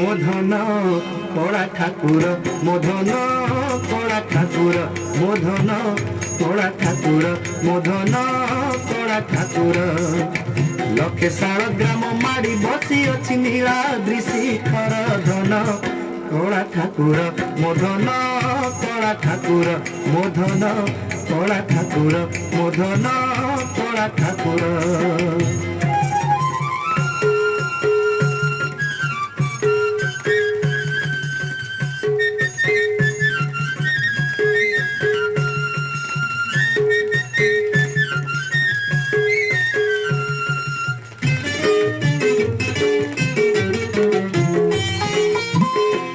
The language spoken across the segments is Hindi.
मोधन कला ठाकुर मोधन कला ठाकुर मोधन कला ठाकुर मोधन कला ठाकुर लक्षे साल ग्राम माड़ी बसी अच्छी नीलाद्रि शिखर धन कला ठाकुर मोधन कला ठाकुर मोधन कला ठाकुर मोधन कला ठाकुर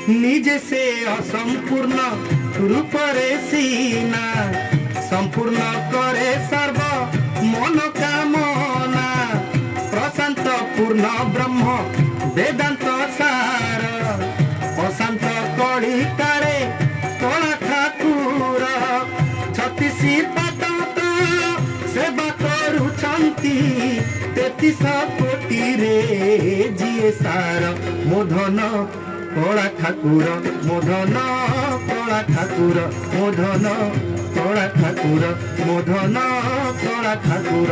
निजे से असंपूर्ण रूप रे सीना संपूर्ण करे सर्व मनोकामना प्रशांत पूर्ण ब्रह्म वेदांत सार अशांत कड़िकारे कला ठाकुर छत्तीस पाद सेवा करुछंती 33 कोटी रे जिए सार मोधन कला ठाकुर मोधन कला ठाकुर मोधन कला ठाकुर मोधन कला ठाकुर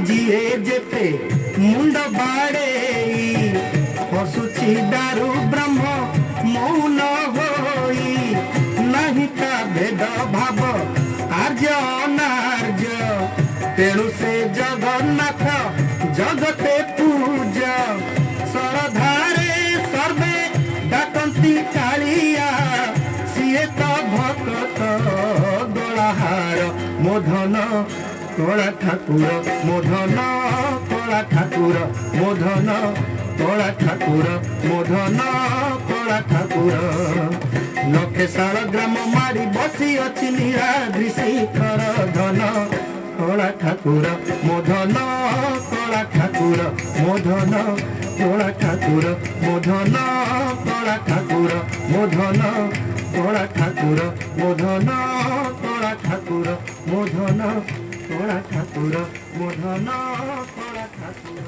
जिए जेते मुंड बाड़े हसुची दारू ब्रह्म मौन होई नहीं का भेद भाव आर्य अनार्य तेणु से जगन्नाथ जगते पूज सरधारे सर्वे डाकंती कालिया सीए तो भक्त दोलाहार मोधन कला ठाकुर मोधन कला ठाकुर मोधन कला ठाकुर मोधन कला ठाकुर लक्षे साल ग्राम माड़ी बसी अच्छी नीलाद्रि शिखर धन कला ठाकुर मोधन कला ठाकुर मोधन कला ठाकुर मोधन कला ठाकुर मोधन कला ठाकुर मोधन कला ठाकुर मोधन कला ठाकुर मोधन कला ठाकुर।